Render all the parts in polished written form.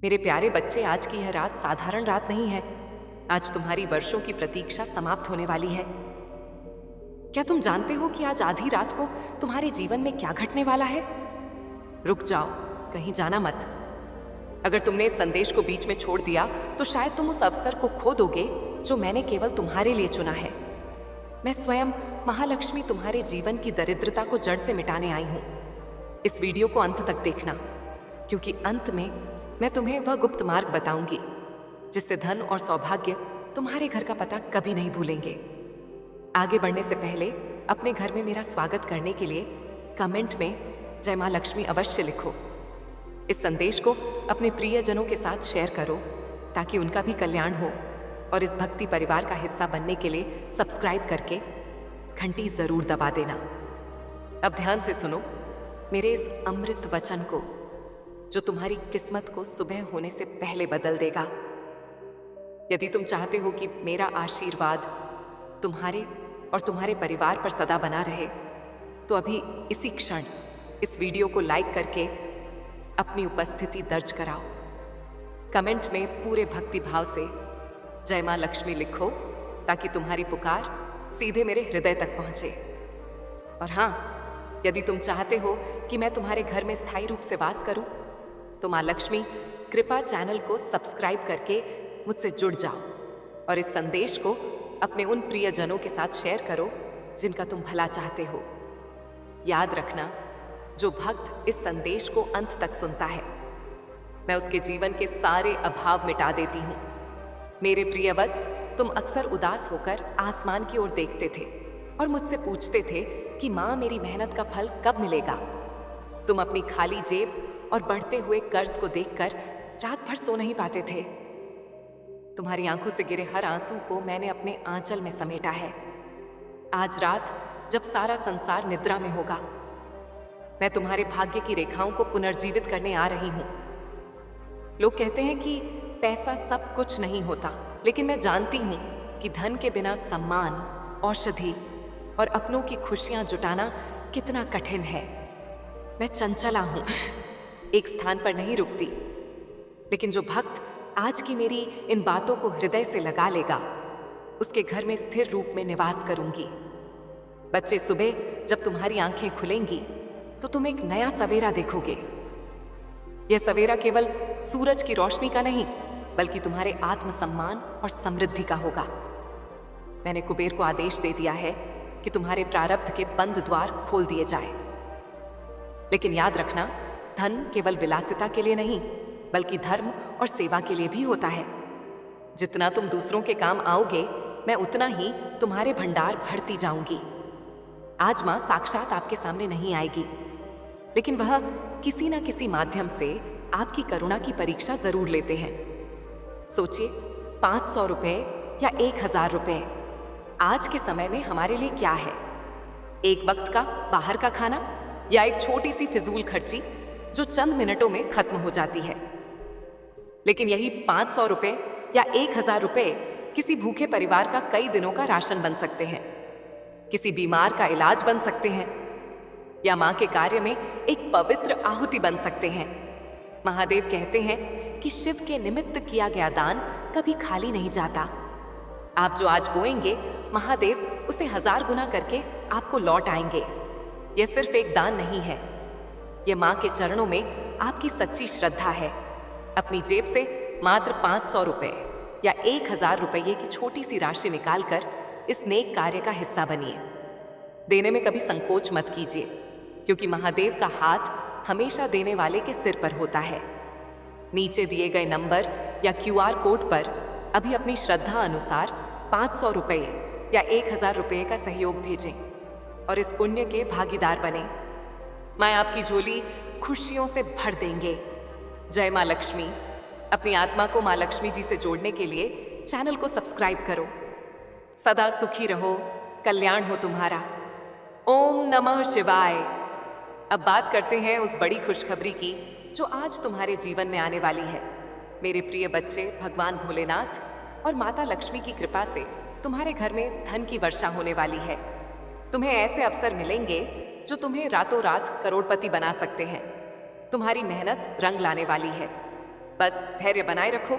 मेरे प्यारे बच्चे, आज की यह रात साधारण रात नहीं है। आज तुम्हारी वर्षों की प्रतीक्षा समाप्त होने वाली है। क्या तुम जानते हो कि आज आधी रात को तुम्हारे जीवन में क्या घटने वाला है? रुक जाओ, कहीं जाना मत। अगर तुमने इस संदेश को बीच में छोड़ दिया तो शायद तुम उस अवसर को खो दोगे जो मैंने केवल तुम्हारे लिए चुना है। मैं स्वयं महालक्ष्मी तुम्हारे जीवन की दरिद्रता को जड़ से मिटाने आई हूं। इस वीडियो को अंत तक देखना, क्योंकि अंत में मैं तुम्हें वह गुप्त मार्ग बताऊंगी जिससे धन और सौभाग्य तुम्हारे घर का पता कभी नहीं भूलेंगे। आगे बढ़ने से पहले अपने घर में मेरा स्वागत करने के लिए कमेंट में जय मां लक्ष्मी अवश्य लिखो। इस संदेश को अपने प्रियजनों के साथ शेयर करो ताकि उनका भी कल्याण हो, और इस भक्ति परिवार का हिस्सा बनने के लिए सब्सक्राइब करके घंटी जरूर दबा देना। अब ध्यान से सुनो मेरे इस अमृत वचन को, जो तुम्हारी किस्मत को सुबह होने से पहले बदल देगा। यदि तुम चाहते हो कि मेरा आशीर्वाद तुम्हारे और तुम्हारे परिवार पर सदा बना रहे, तो अभी इसी क्षण इस वीडियो को लाइक करके अपनी उपस्थिति दर्ज कराओ। कमेंट में पूरे भक्ति भाव से जय मां लक्ष्मी लिखो ताकि तुम्हारी पुकार सीधे मेरे हृदय तक पहुंचे। और हाँ, यदि तुम चाहते हो कि मैं तुम्हारे घर में स्थायी रूप से वास करूं, तो मां लक्ष्मी कृपा चैनल को सब्सक्राइब करके मुझसे जुड़ जाओ और इस संदेश को अपने उन प्रियजनों के साथ शेयर करो जिनका तुम भला चाहते हो। याद रखना, जो भक्त इस संदेश को अंत तक सुनता है, मैं उसके जीवन के सारे अभाव मिटा देती हूँ। मेरे प्रिय वत्स, तुम अक्सर उदास होकर आसमान की ओर देखते थे और मुझसे पूछते थे कि माँ, मेरी मेहनत का फल कब मिलेगा। तुम अपनी खाली जेब और बढ़ते हुए कर्ज को देखकर रात भर सो नहीं पाते थे। तुम्हारी आंखों से गिरे हर आंसू को मैंने अपने आंचल में समेटा है। आज रात जब सारा संसार निद्रा में होगा, मैं तुम्हारे भाग्य की रेखाओं को पुनर्जीवित करने आ रही हूं। लोग कहते हैं कि पैसा सब कुछ नहीं होता, लेकिन मैं जानती हूं कि धन के बिना सम्मान, औषधि और अपनों की खुशियां जुटाना कितना कठिन है। मैं चंचला हूं, एक स्थान पर नहीं रुकती, लेकिन जो भक्त आज की मेरी इन बातों को हृदय से लगा लेगा, उसके घर में स्थिर रूप में निवास करूंगी। बच्चे, सुबह जब तुम्हारी आंखें खुलेंगी तो तुम एक नया सवेरा देखोगे। यह सवेरा केवल सूरज की रोशनी का नहीं, बल्कि तुम्हारे आत्मसम्मान और समृद्धि का होगा। मैंने कुबेर को आदेश दे दिया है कि तुम्हारे प्रारब्ध के बंद द्वार खोल दिए जाए। लेकिन याद रखना, धन केवल विलासिता के लिए नहीं, बल्कि धर्म और सेवा के लिए भी होता है। जितना तुम दूसरों के काम आओगे, मैं उतना ही तुम्हारे भंडार भरती जाऊंगी। आज मां साक्षात आपके सामने नहीं आएगी, लेकिन वह किसी ना किसी माध्यम से आपकी करुणा की परीक्षा जरूर लेते हैं। सोचिए, 500 रुपए या 1000 रुपए आज के समय में हमारे लिए क्या है? एक वक्त का बाहर का खाना या एक छोटी सी फिजूल खर्ची जो चंद मिनटों में खत्म हो जाती है। लेकिन यही 500 रुपए या 1000 रुपए किसी भूखे परिवार का कई दिनों का राशन बन सकते हैं, किसी बीमार का इलाज बन सकते हैं, या मां के कार्य में एक पवित्र आहुति बन सकते हैं। महादेव कहते हैं कि शिव के निमित्त किया गया दान कभी खाली नहीं जाता। आप जो आज बोएंगे, महादेव उसे 1000 गुना करके आपको लौट आएंगे। यह सिर्फ एक दान नहीं है, यह मां के चरणों में आपकी सच्ची श्रद्धा है। अपनी जेब से मात्र 500 रुपए या 1000 रुपये की छोटी सी राशि निकालकर इस नेक कार्य का हिस्सा बनिए। देने में कभी संकोच मत कीजिए, क्योंकि महादेव का हाथ हमेशा देने वाले के सिर पर होता है। नीचे दिए गए नंबर या QR कोड पर अभी अपनी श्रद्धा अनुसार 500 रुपये या 1000 रुपये का सहयोग भेजें और इस पुण्य के भागीदार बने। मैं आपकी झोली खुशियों से भर देंगे। जय मां लक्ष्मी। अपनी आत्मा को मां लक्ष्मी जी से जोड़ने के लिए चैनल को सब्सक्राइब करो। सदा सुखी रहो, कल्याण हो तुम्हारा। ओम नमः शिवाय। अब बात करते हैं उस बड़ी खुशखबरी की जो आज तुम्हारे जीवन में आने वाली है। मेरे प्रिय बच्चे, भगवान भोलेनाथ और माता लक्ष्मी की कृपा से तुम्हारे घर में धन की वर्षा होने वाली है। तुम्हें ऐसे अवसर मिलेंगे जो तुम्हें रातों रात करोड़पति बना सकते हैं। तुम्हारी मेहनत रंग लाने वाली है। बस धैर्य बनाए रखो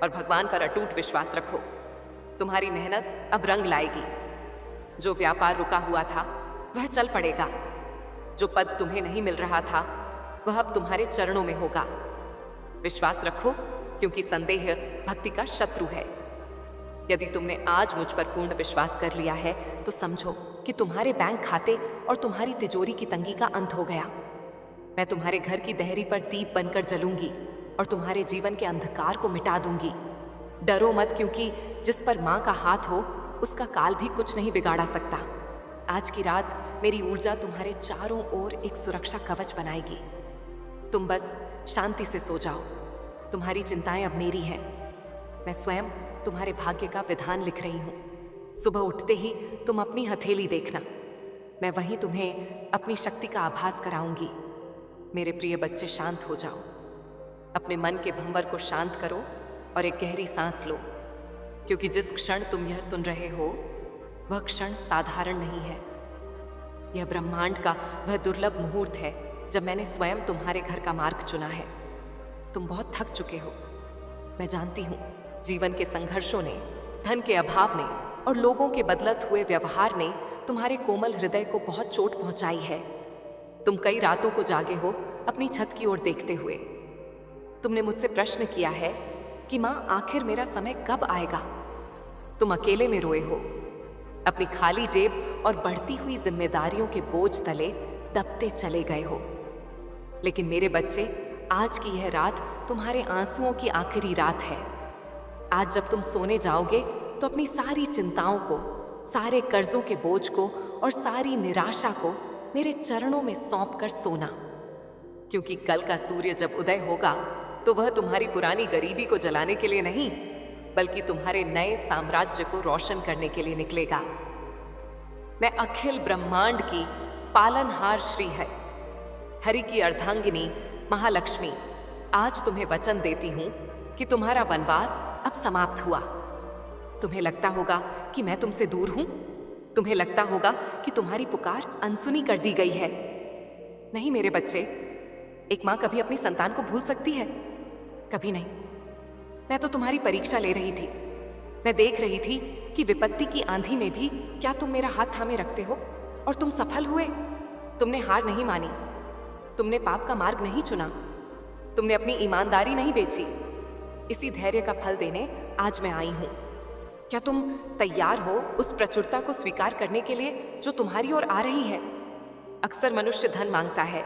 और भगवान पर अटूट विश्वास रखो। तुम्हारी मेहनत अब रंग लाएगी। जो व्यापार रुका हुआ था वह चल पड़ेगा। जो पद तुम्हें नहीं मिल रहा था वह अब तुम्हारे चरणों में होगा। विश्वास रखो, क्योंकि संदेह भक्ति का शत्रु है। यदि तुमने आज मुझ पर पूर्ण विश्वास कर लिया है तो समझो कि तुम्हारे बैंक खाते और तुम्हारी तिजोरी की तंगी का अंत हो गया। मैं तुम्हारे घर की देहरी पर दीप बनकर जलूंगी और तुम्हारे जीवन के अंधकार को मिटा दूंगी। डरो मत, क्योंकि जिस पर माँ का हाथ हो उसका काल भी कुछ नहीं बिगाड़ा सकता। आज की रात मेरी ऊर्जा तुम्हारे चारों ओर एक सुरक्षा कवच बनाएगी। तुम बस शांति से सो जाओ। तुम्हारी चिंताएं अब मेरी हैं। मैं स्वयं तुम्हारे भाग्य का विधान लिख रही हूँ। सुबह उठते ही तुम अपनी हथेली देखना। मैं वहीं तुम्हें अपनी शक्ति का आभास कराऊंगी। मेरे प्रिय बच्चे, शांत हो जाओ। अपने मन के भंवर को शांत करो और एक गहरी सांस लो, क्योंकि जिस क्षण तुम यह सुन रहे हो वह क्षण साधारण नहीं है। यह ब्रह्मांड का वह दुर्लभ मुहूर्त है जब मैंने स्वयं तुम्हारे घर का मार्ग चुना है। तुम बहुत थक चुके हो, मैं जानती हूँ। जीवन के संघर्षों ने, धन के अभाव ने और लोगों के बदलत हुए व्यवहार ने तुम्हारे कोमल हृदय को बहुत चोट पहुंचाई है। तुम कई रातों को जागे हो अपनी छत की ओर देखते हुए। तुमने मुझसे प्रश्न किया है कि माँ, आखिर मेरा समय कब आएगा। तुम अकेले में रोए हो, अपनी खाली जेब और बढ़ती हुई जिम्मेदारियों के बोझ तले दबते चले गए हो। लेकिन मेरे बच्चे, आज की यह रात तुम्हारे आंसुओं की आखिरी रात है। आज जब तुम सोने जाओगे तो अपनी सारी चिंताओं को, सारे कर्जों के बोझ को और सारी निराशा को मेरे चरणों में सौंप कर सोना, क्योंकि कल का सूर्य जब उदय होगा तो वह तुम्हारी पुरानी गरीबी को जलाने के लिए नहीं, बल्कि तुम्हारे नए साम्राज्य को रोशन करने के लिए निकलेगा। मैं अखिल ब्रह्मांड की पालनहार श्री है, हरि की अर्धांगिनी महालक्ष्मी, आज तुम्हें वचन देती हूं कि तुम्हारा वनवास अब समाप्त हुआ। तुम्हें लगता होगा कि मैं तुमसे दूर हूं। तुम्हें लगता होगा कि तुम्हारी पुकार अनसुनी कर दी गई है। नहीं मेरे बच्चे, एक माँ कभी अपनी संतान को भूल सकती है? कभी नहीं। मैं तो तुम्हारी परीक्षा ले रही थी। मैं देख रही थी कि विपत्ति की आंधी में भी क्या तुम मेरा हाथ थामे रखते हो, और तुम सफल हुए। तुमने हार नहीं मानी, तुमने पाप का मार्ग नहीं चुना, तुमने अपनी ईमानदारी नहीं बेची। इसी धैर्य का फल देने आज मैं आई हूं। क्या तुम तैयार हो उस प्रचुरता को स्वीकार करने के लिए जो तुम्हारी ओर आ रही है? अक्सर मनुष्य धन मांगता है,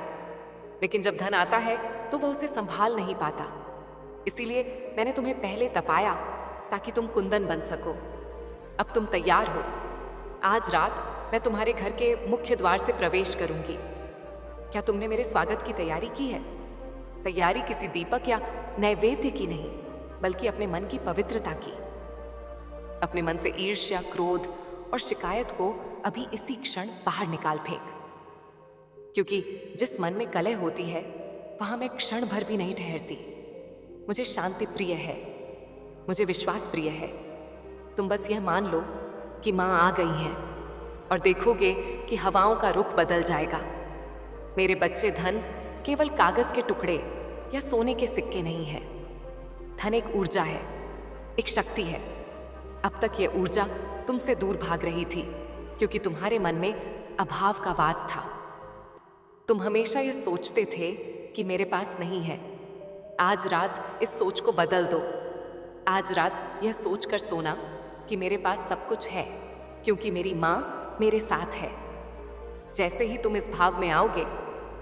लेकिन जब धन आता है तो वह उसे संभाल नहीं पाता। इसीलिए मैंने तुम्हें पहले तपाया ताकि तुम कुंदन बन सको। अब तुम तैयार हो। आज रात मैं तुम्हारे घर के मुख्य द्वार से प्रवेश करूंगी। क्या तुमने मेरे स्वागत की तैयारी की है? तैयारी किसी दीपक या नैवेद्य की नहीं, बल्कि अपने मन की पवित्रता की। अपने मन से ईर्ष्या, क्रोध और शिकायत को अभी इसी क्षण बाहर निकाल फेंक, क्योंकि जिस मन में कलह होती है वहां मैं क्षण भर भी नहीं ठहरती। मुझे शांति प्रिय है, मुझे विश्वास प्रिय है। तुम बस यह मान लो कि माँ आ गई हैं और देखोगे कि हवाओं का रुख बदल जाएगा। मेरे बच्चे, धन केवल कागज के टुकड़े या सोने के सिक्के नहीं है। धन एक ऊर्जा है, एक शक्ति है। अब तक यह ऊर्जा तुमसे दूर भाग रही थी, क्योंकि तुम्हारे मन में अभाव का वास था। तुम हमेशा यह सोचते थे कि मेरे पास नहीं है। आज रात इस सोच को बदल दो। आज रात यह सोच कर सोना कि मेरे पास सब कुछ है, क्योंकि मेरी माँ मेरे साथ है। जैसे ही तुम इस भाव में आओगे,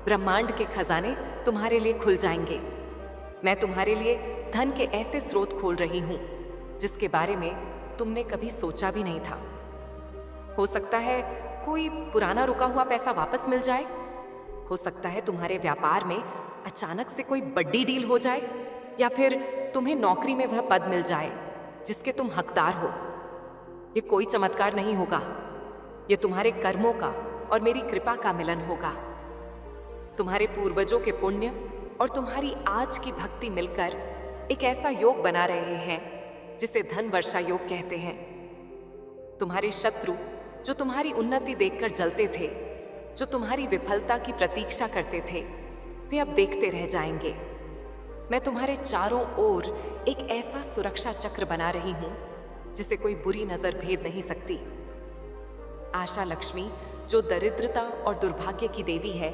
ब्रह्मांड के खजाने तुम्हारे लिए खुल जाएंगे। मैं तुम्हारे लिए धन के ऐसे स्रोत खोल रही हूं जिसके बारे में तुमने कभी सोचा भी नहीं था। हो सकता है कोई पुराना रुका हुआ पैसा वापस मिल जाए। हो सकता है तुम्हारे व्यापार में अचानक से कोई बड़ी डील हो जाए, या फिर तुम्हें नौकरी में वह पद मिल जाए जिसके तुम हकदार हो। ये कोई चमत्कार नहीं होगा, ये तुम्हारे कर्मों का और मेरी कृपा का मिलन होगा। तुम्हारे पूर्वजों के पुण्य और तुम्हारी आज की भक्ति मिलकर एक ऐसा योग बना रहे हैं जिसे धन वर्षा योग कहते हैं। तुम्हारे शत्रु जो तुम्हारी उन्नति देखकर जलते थे, जो तुम्हारी विफलता की प्रतीक्षा करते थे, वे अब देखते रह जाएंगे। मैं तुम्हारे चारों ओर एक ऐसा सुरक्षा चक्र बना रही हूं जिसे कोई बुरी नजर भेद नहीं सकती। आशा लक्ष्मी, जो दरिद्रता और दुर्भाग्य की देवी है,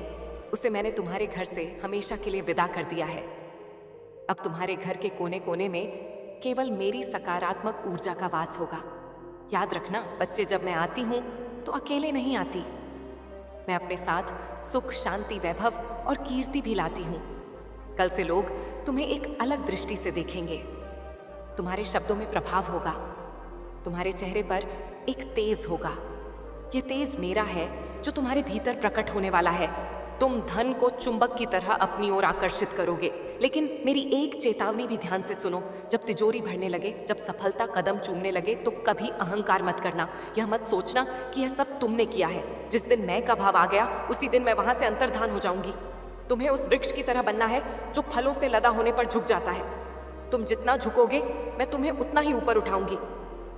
उसे मैंने तुम्हारे घर से हमेशा के लिए विदा कर दिया है। अब तुम्हारे घर के कोने कोने में केवल मेरी सकारात्मक ऊर्जा का वास होगा। याद रखना, बच्चे, जब मैं आती हूं तो अकेले नहीं आती। मैं अपने साथ सुख, शांति, वैभव और कीर्ति भी लाती हूं। कल से लोग तुम्हें एक अलग दृष्टि से देखेंगे। तुम्हारे शब्दों में प्रभाव होगा। तुम्हारे चेहरे पर एक तेज होगा। यह तेज मेरा है जो तुम्हारे भीतर प्रकट होने वाला है। तुम धन को चुंबक की तरह अपनी ओर आकर्षित करोगे। लेकिन मेरी एक चेतावनी भी ध्यान से सुनो। जब तिजोरी भरने लगे, जब सफलता कदम चूमने लगे, तो कभी अहंकार मत करना। यह मत सोचना कि यह सब तुमने किया है। जिस दिन मैं का भाव आ गया, उसी दिन मैं वहां से अंतर्धान हो जाऊंगी। तुम्हें उस वृक्ष की तरह बनना है जो फलों से लदा होने पर झुक जाता है। तुम जितना झुकोगे, मैं तुम्हें उतना ही ऊपर उठाऊंगी।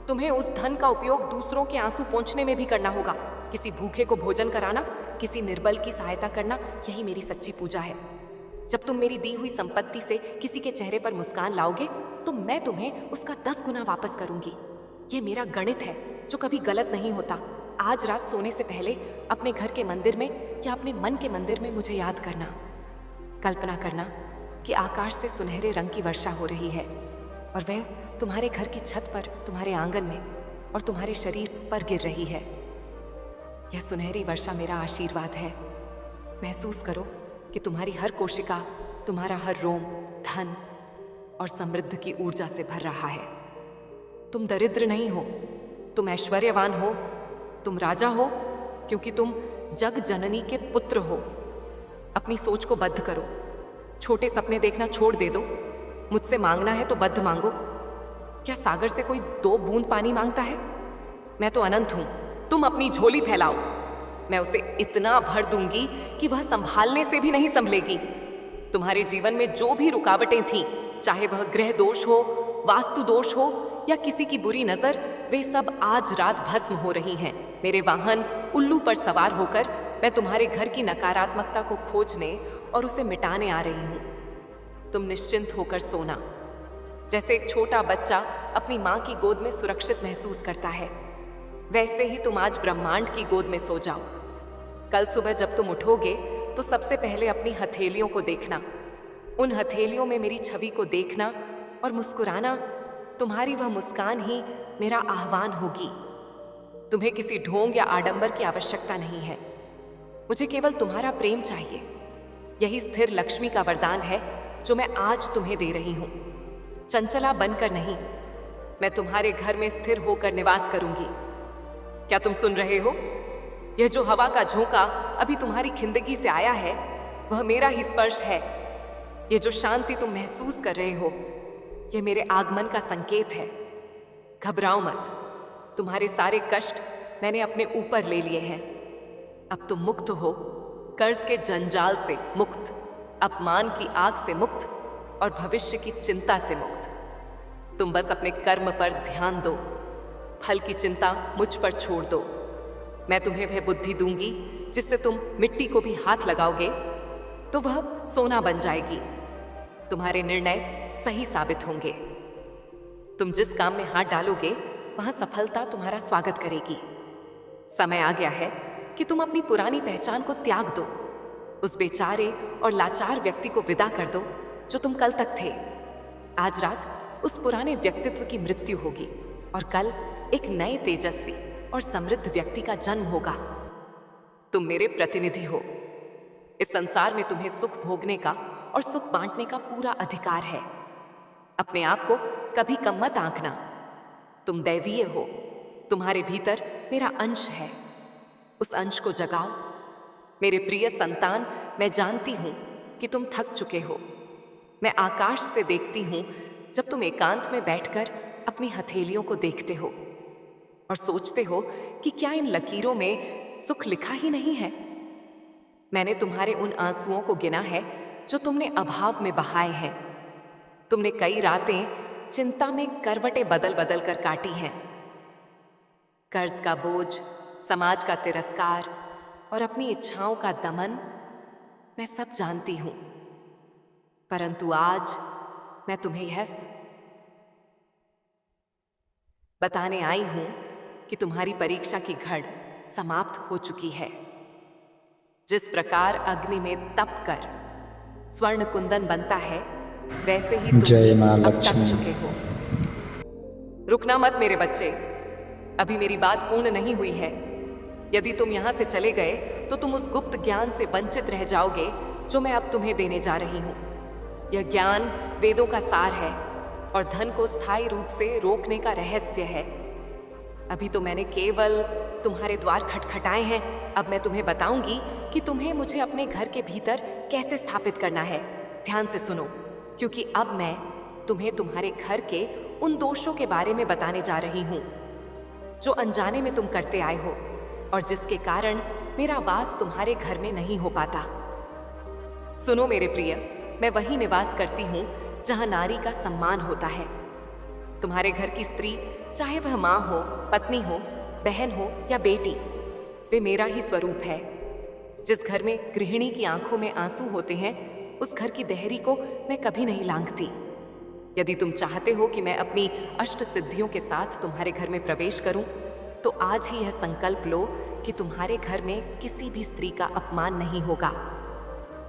तुम्हें उस धन का उपयोग दूसरों के आंसू पोंछने में भी करना होगा। किसी भूखे को भोजन कराना, किसी निर्बल की सहायता करना, यही मेरी सच्ची पूजा है। जब तुम मेरी दी हुई संपत्ति से किसी के चेहरे पर मुस्कान लाओगे, तो मैं तुम्हें उसका 10 गुना वापस करूंगी। ये मेरा गणित है जो कभी गलत नहीं होता। आज रात सोने से पहले अपने घर के मंदिर में या अपने मन के मंदिर में मुझे याद करना। कल्पना करना कि आकाश से सुनहरे रंग की वर्षा हो रही है और वह तुम्हारे घर की छत पर, तुम्हारे आंगन में और तुम्हारे शरीर पर गिर रही है। यह सुनहरी वर्षा मेरा आशीर्वाद है। महसूस करो कि तुम्हारी हर कोशिका, तुम्हारा हर रोम धन और समृद्धि की ऊर्जा से भर रहा है। तुम दरिद्र नहीं हो, तुम ऐश्वर्यवान हो, तुम राजा हो, क्योंकि तुम जग जननी के पुत्र हो। अपनी सोच को बद्ध करो। छोटे सपने देखना छोड़ दे दो। मुझसे मांगना है तो बद्ध मांगो। क्या सागर से कोई 2 बूंद पानी मांगता है? मैं तो अनंत हूं। तुम अपनी झोली फैलाओ। मैं उसे इतना भर दूंगी कि वह संभालने से भी नहीं संभलेगी। तुम्हारे जीवन में जो भी रुकावटें थीं, चाहे वह ग्रह दोष हो, वास्तु दोष हो या किसी की बुरी नजर, वे सब आज रात भस्म हो रही हैं। मेरे वाहन उल्लू पर सवार होकर मैं तुम्हारे घर की नकारात्मकता को खोजने और उसे मिटाने आ रही हूं। तुम निश्चिंत होकर सोना। जैसे एक छोटा बच्चा अपनी मां की गोद में सुरक्षित महसूस करता है, वैसे ही तुम आज ब्रह्मांड की गोद में सो जाओ। कल सुबह जब तुम उठोगे तो सबसे पहले अपनी हथेलियों को देखना। उन हथेलियों में मेरी छवि को देखना और मुस्कुराना। तुम्हारी वह मुस्कान ही मेरा आह्वान होगी। तुम्हें किसी ढोंग या आडंबर की आवश्यकता नहीं है। मुझे केवल तुम्हारा प्रेम चाहिए। यही स्थिर लक्ष्मी का वरदान है जो मैं आज तुम्हें दे रही हूं। चंचला बनकर नहीं, मैं तुम्हारे घर में स्थिर होकर निवास करूंगी। क्या तुम सुन रहे हो? यह जो हवा का झोंका अभी तुम्हारी खिंदगी से आया है, वह मेरा ही स्पर्श है। यह जो शांति तुम महसूस कर रहे हो, यह मेरे आगमन का संकेत है। घबराओ मत। तुम्हारे सारे कष्ट मैंने अपने ऊपर ले लिए हैं। अब तुम मुक्त हो, कर्ज के जंजाल से मुक्त, अपमान की आग से मुक्त और भविष्य की चिंता से मुक्त। तुम बस अपने कर्म पर ध्यान दो। फल की चिंता मुझ पर छोड़ दो। मैं तुम्हें वह बुद्धि दूंगी जिससे तुम मिट्टी को भी हाथ लगाओगे तो वह सोना बन जाएगी। तुम्हारे निर्णय सही साबित होंगे। तुम जिस काम में हाथ डालोगे, वहां सफलता तुम्हारा स्वागत करेगी। समय आ गया है कि तुम अपनी पुरानी पहचान को त्याग दो। उस बेचारे और लाचार व्यक्ति को विदा कर दो जो तुम कल तक थे। आज रात उस पुराने व्यक्तित्व की मृत्यु होगी और कल एक नए तेजस्वी और समृद्ध व्यक्ति का जन्म होगा। तुम मेरे प्रतिनिधि हो। इस संसार में तुम्हें सुख भोगने का और सुख बांटने का पूरा अधिकार है। अपने आप को कभी कम मत आंकना। तुम दैवीय हो। तुम्हारे भीतर मेरा अंश है। उस अंश को जगाओ। मेरे प्रिय संतान, मैं जानती हूं कि तुम थक चुके हो। मैं आकाश से देखती हूं जब तुम एकांत में बैठकर अपनी हथेलियों को देखते हो और सोचते हो कि क्या इन लकीरों में सुख लिखा ही नहीं है। मैंने तुम्हारे उन आंसुओं को गिना है जो तुमने अभाव में बहाए हैं। तुमने कई रातें चिंता में करवटें बदल बदल कर काटी हैं। कर्ज का बोझ, समाज का तिरस्कार और अपनी इच्छाओं का दमन, मैं सब जानती हूं। परंतु आज मैं तुम्हें यह बताने आई हूं कि तुम्हारी परीक्षा की घड़ समाप्त हो चुकी है। जिस प्रकार अग्नि में तप कर स्वर्ण कुंदन बनता है, वैसे ही तुम जय मां अब तप लक्ष्मी। चुके हो। रुकना मत मेरे बच्चे, अभी मेरी बात पूर्ण नहीं हुई है। यदि तुम यहां से चले गए तो तुम उस गुप्त ज्ञान से वंचित रह जाओगे जो मैं अब तुम्हें देने जा रही हूं। यह ज्ञान वेदों का सार है और धन को स्थायी रूप से रोकने का रहस्य है। अभी तो मैंने केवल तुम्हारे द्वार खटखटाए हैं। अब मैं तुम्हें बताऊंगी कि तुम्हें मुझे अपने घर के भीतर कैसे स्थापित करना है। ध्यान से सुनो, क्योंकि अब मैं तुम्हें तुम्हारे घर के उन दोषों के बारे में बताने जा रही हूं जो अनजाने में तुम करते आए हो और जिसके कारण मेरा वास तुम्हारे घर में नहीं हो पाता। सुनो मेरे प्रिय, मैं वहीं निवास करती हूं जहां नारी का सम्मान होता है। तुम्हारे घर की स्त्री, चाहे वह माँ हो, पत्नी हो, बहन हो या बेटी, वे मेरा ही स्वरूप है। जिस घर में गृहिणी की आंखों में आंसू होते हैं, उस घर की देहरी को मैं कभी नहीं लांघती। यदि तुम चाहते हो कि मैं अपनी अष्ट सिद्धियों के साथ तुम्हारे घर में प्रवेश करूं, तो आज ही यह संकल्प लो कि तुम्हारे घर में किसी भी स्त्री का अपमान नहीं होगा।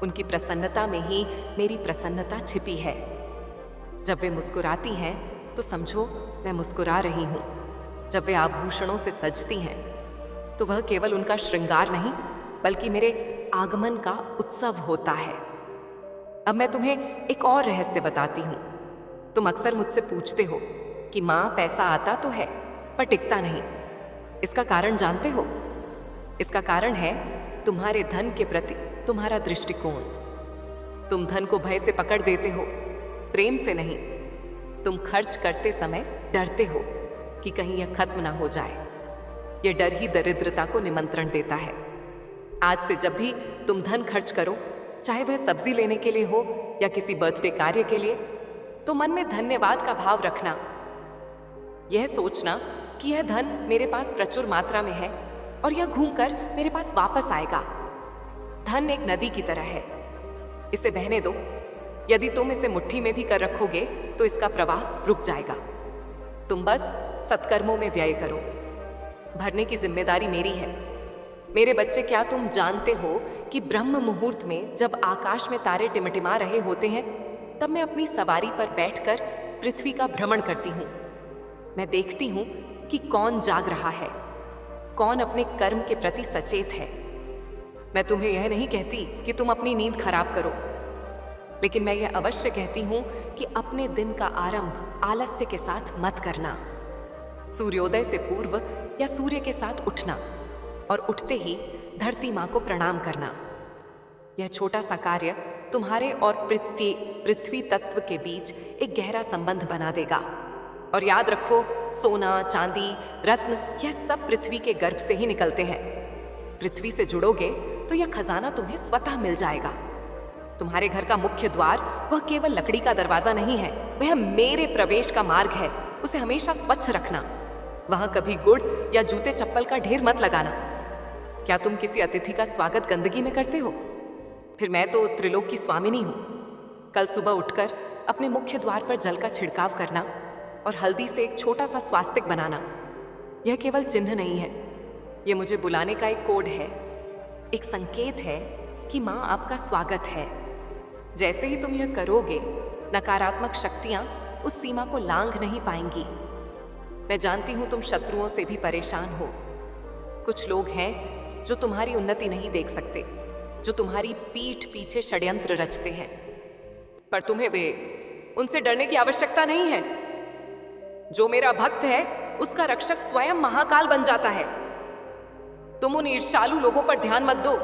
उनकी प्रसन्नता में ही मेरी प्रसन्नता छिपी है। जब वे मुस्कुराती हैं तो समझो मैं मुस्कुरा रही हूं। जब वे आभूषणों से सजती हैं तो वह केवल उनका श्रृंगार नहीं, बल्कि मेरे आगमन का उत्सव होता है। अब मैं तुम्हें एक और रहस्य बताती हूं। तुम अक्सर मुझसे पूछते हो कि माँ, पैसा आता तो है पर टिकता नहीं। इसका कारण जानते हो? इसका कारण है तुम्हारे धन के प्रति तुम्हारा दृष्टिकोण। तुम धन को भय से पकड़ देते हो, प्रेम से नहीं। तुम खर्च करते समय डरते हो कि कहीं यह खत्म ना हो जाए। यह डर ही दरिद्रता को निमंत्रण देता है। आज से जब भी तुम धन खर्च करो, चाहे वह सब्जी लेने के लिए हो या किसी बर्थडे कार्य के लिए, तो मन में धन्यवाद का भाव रखना। यह सोचना कि यह धन मेरे पास प्रचुर मात्रा में है और यह घूमकर मेरे पास वापस आएगा। धन एक नदी की तरह है, इसे बहने दो। यदि तुम इसे मुट्ठी में भी कर रखोगे तो इसका प्रवाह रुक जाएगा। तुम बस सत्कर्मों में व्यय करो। भरने की जिम्मेदारी मेरी है। मेरे बच्चे, क्या तुम जानते हो कि ब्रह्म मुहूर्त में जब आकाश में तारे टिमटिमा रहे होते हैं, तब मैं अपनी सवारी पर बैठकर पृथ्वी का भ्रमण करती हूँ। मैं देखती हूँ कि कौन जाग रहा है, कौन अपने कर्म के प्रति सचेत है। मैं तुम्हें यह नहीं कहती कि तुम अपनी नींद खराब करो, लेकिन मैं यह अवश्य कहती हूँ कि अपने दिन का आरंभ आलस्य के साथ मत करना। सूर्योदय से पूर्व या सूर्य के साथ उठना और उठते ही धरती माँ को प्रणाम करना। यह छोटा सा कार्य तुम्हारे और पृथ्वी तत्व के बीच एक गहरा संबंध बना देगा। और याद रखो, सोना, चांदी, रत्न, यह सब पृथ्वी के गर्भ से ही निकलते हैं। पृथ्वी से जुड़ोगे तो यह खजाना तुम्हें स्वतः मिल जाएगा। तुम्हारे घर का मुख्य द्वार वह केवल लकड़ी का दरवाजा नहीं है, वह मेरे प्रवेश का मार्ग है। उसे हमेशा स्वच्छ रखना। वहां कभी गुड़ या जूते चप्पल का ढेर मत लगाना। क्या तुम किसी अतिथि का स्वागत गंदगी में करते हो? फिर मैं तो त्रिलोक की स्वामिनी हूं। कल सुबह उठकर अपने मुख्य द्वार पर जल का छिड़काव करना और हल्दी से एक छोटा सा स्वास्तिक बनाना। यह केवल चिन्ह नहीं है, यह मुझे बुलाने का एक कोड है, एक संकेत है कि माँ आपका स्वागत है। जैसे ही तुम यह करोगे, नकारात्मक शक्तियां उस सीमा को लांघ नहीं पाएंगी। मैं जानती हूं तुम शत्रुओं से भी परेशान हो। कुछ लोग हैं जो तुम्हारी उन्नति नहीं देख सकते, जो तुम्हारी पीठ पीछे षड्यंत्र रचते हैं, पर तुम्हें उनसे डरने की आवश्यकता नहीं है। जो मेरा भक्त है उसका रक्षक स्वयं महाकाल बन जाता है। तुम उन ईर्ष्यालु लोगों पर ध्यान मत दो।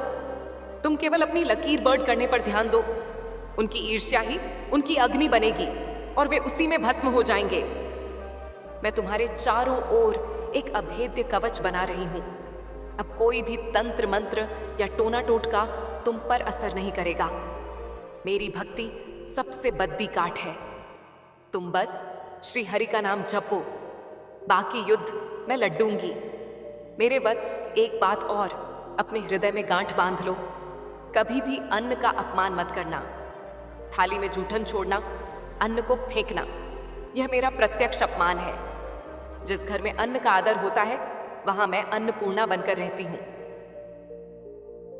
तुम केवल अपनी लकीर बर्ड करने पर ध्यान दो। उनकी ईर्ष्या ही उनकी अग्नि बनेगी और वे उसी में भस्म हो जाएंगे। मैं तुम्हारे चारों ओर एक अभेद्य कवच बना रही हूं। अब कोई भी तंत्र मंत्र या टोना टोटका तुम पर असर नहीं करेगा। मेरी भक्ति सबसे बद्दी काठ है। तुम बस श्री हरि का नाम जपो, बाकी युद्ध मैं लड़ूंगी। मेरे वत्स, एक बात और अपने हृदय में गांठ बांध लो, कभी भी अन्न का अपमान मत करना। थाली में जूठन छोड़ना, अन्न को फेंकना, यह मेरा प्रत्यक्ष अपमान है। जिस घर में अन्न का आदर होता है वहां मैं अन्नपूर्णा बनकर रहती हूं।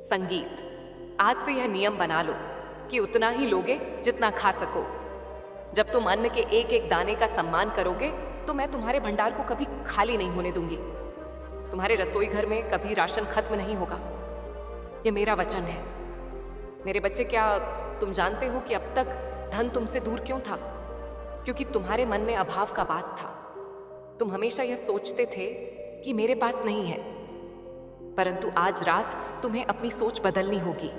संगीत, आज से यह नियम बना लो कि उतना ही लोगे जितना खा सको। जब तुम अन्न के एक एक दाने का सम्मान करोगे तो मैं तुम्हारे भंडार को कभी खाली नहीं होने दूंगी। तुम्हारे रसोई घर में कभी राशन खत्म नहीं होगा। यह मेरा वचन है। मेरे बच्चे, क्या तुम जानते हो कि अब तक धन तुमसे दूर क्यों था? क्योंकि तुम्हारे मन में अभाव का वास था। तुम हमेशा यह सोचते थे कि मेरे पास नहीं है, परंतु आज रात तुम्हें अपनी सोच बदलनी होगी।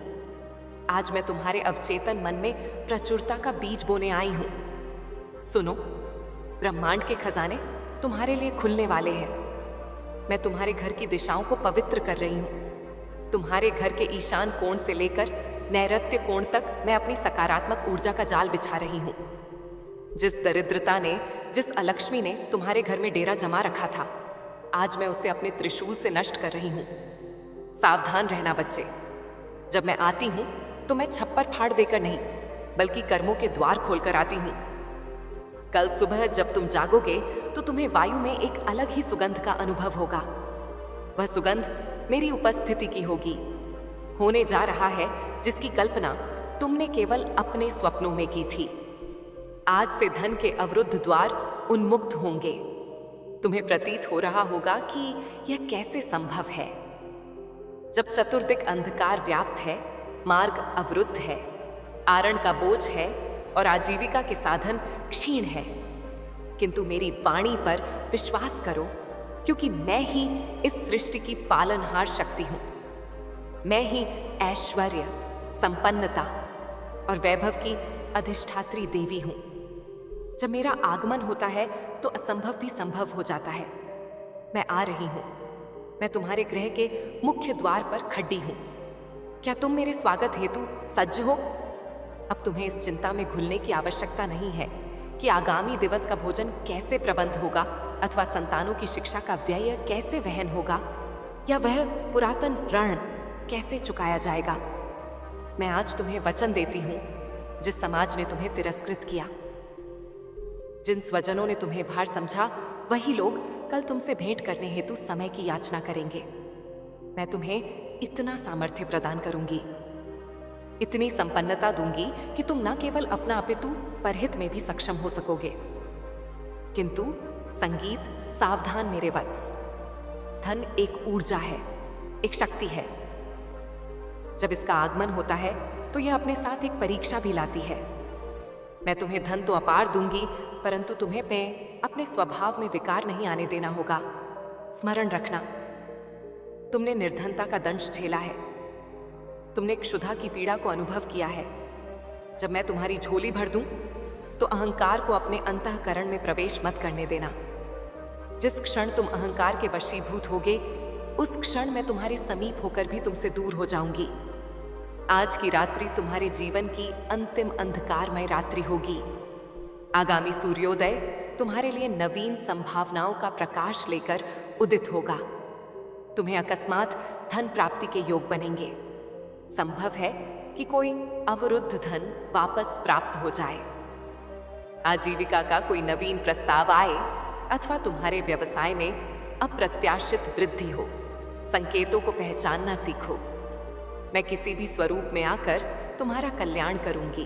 आज मैं तुम्हारे अवचेतन मन में प्रचुरता का बीज बोने आई हूं। सुनो, ब्रह्मांड के खजाने तुम्हारे लिए खुलने वाले हैं। मैं तुम्हारे घर की दिशाओं को पवित्र कर रही हूं। तुम्हारे घर के ईशान कोण से लेकर नैऋत्य कोण तक मैं अपनी सकारात्मक ऊर्जा का जाल बिछा रही हूं। जिस दरिद्रता ने, जिस अलक्ष्मी ने तुम्हारे घर में डेरा जमा रखा था, आज मैं उसे अपने त्रिशूल से नष्ट कर रही हूं। सावधान रहना बच्चे। जब मैं आती हूं तो मैं छप्पर फाड़ देकर नहीं, बल्कि कर्मों के द्वार खोलकर आती हूं। कल सुबह जब तुम जागोगे तो तुम्हें वायु में एक अलग ही सुगंध का अनुभव होगा। वह सुगंध मेरी उपस्थिति की होगी। होने जा रहा है जिसकी कल्पना तुमने केवल अपने स्वप्नों में की थी। आज से धन के अवरुद्ध द्वार उन्मुक्त होंगे। तुम्हें प्रतीत हो रहा होगा कि यह कैसे संभव है। जब चतुर्दिक अंधकार व्याप्त है, मार्ग अवरुद्ध है, आरण का बोझ है और आजीविका के साधन क्षीण है, किंतु मेरी वाणी पर विश्वास करो, क्योंकि मैं ही इस सृष्टि की पालनहार शक्ति हूं। मैं ही ऐश्वर्य, संपन्नता और वैभव की अधिष्ठात्री देवी हूं। जब मेरा आगमन होता है तो असंभव भी संभव हो जाता है। मैं आ रही हूं। मैं तुम्हारे गृह के मुख्य द्वार पर खड़ी हूं। क्या तुम मेरे स्वागत हेतु सज्ज हो? अब तुम्हें इस चिंता में घुलने की आवश्यकता नहीं है कि आगामी दिवस का भोजन कैसे प्रबंध होगा, अथवा संतानों की शिक्षा का व्यय कैसे वहन होगा, या वह पुरातन ऋण कैसे चुकाया जाएगा। मैं आज तुम्हें वचन देती हूं, जिस समाज ने तुम्हें तिरस्कृत किया, जिन स्वजनों ने तुम्हें भार समझा, वही लोग कल तुमसे भेंट करने हेतु समय की याचना करेंगे। मैं तुम्हें इतना सामर्थ्य प्रदान करूंगी, इतनी संपन्नता दूंगी कि तुम न केवल अपना अपितु परहित में भी सक्षम हो सकोगे। किंतु संगीत, सावधान मेरे वत्स। धन एक ऊर्जा है, एक शक्ति है। जब इसका आगमन होता है तो यह अपने साथ एक परीक्षा भी लाती है। मैं तुम्हें धन तो अपार दूंगी, परंतु तुम्हें मैं अपने स्वभाव में विकार नहीं आने देना होगा। स्मरण रखना, तुमने निर्धनता का दंश झेला है। तुमने क्षुधा की पीड़ा को अनुभव किया है। जब मैं तुम्हारी झोली भर दूं तो अहंकार को अपने अंतःकरण में प्रवेश मत करने देना। जिस क्षण तुम अहंकार के वशीभूत होगे, उस क्षण मैं तुम्हारे समीप होकर भी तुमसे दूर हो जाऊंगी। आज की रात्रि तुम्हारे जीवन की अंतिम अंधकारमय रात्रि होगी। आगामी सूर्योदय तुम्हारे लिए नवीन संभावनाओं का प्रकाश लेकर उदित होगा। तुम्हें अकस्मात धन प्राप्ति के योग बनेंगे। संभव है कि कोई अवरुद्ध धन वापस प्राप्त हो जाए, आजीविका का कोई नवीन प्रस्ताव आए, अथवा तुम्हारे व्यवसाय में अप्रत्याशित वृद्धि हो। संकेतों को पहचानना सीखो। मैं किसी भी स्वरूप में आकर तुम्हारा कल्याण करूंगी,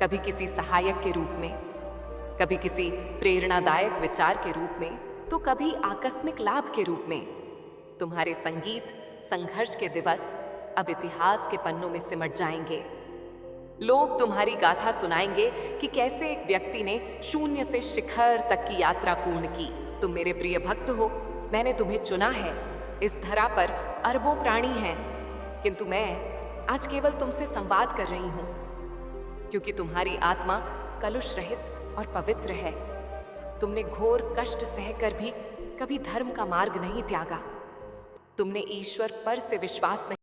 कभी किसी सहायक के रूप में, कभी किसी प्रेरणादायक विचार के रूप में, तो कभी आकस्मिक लाभ के रूप में। तुम्हारे संगीत, संघर्ष के दिवस अब इतिहास के पन्नों में सिमट जाएंगे। लोग तुम्हारी गाथा सुनाएंगे कि कैसे एक व्यक्ति ने शून्य से शिखर तक की यात्रा पूर्ण की। तुम मेरे प्रिय भक्त हो, मैंने तुम्हें चुना है। इस धरा पर अरबों प्राणी हैं, किंतु मैं आज केवल तुमसे संवाद कर रही हूं, क्योंकि तुम्हारी आत्मा कलुष रहित और पवित्र है। तुमने घोर कष्ट सहकर भी कभी धर्म का मार्ग नहीं त्यागा। तुमने ईश्वर पर से विश्वास नहीं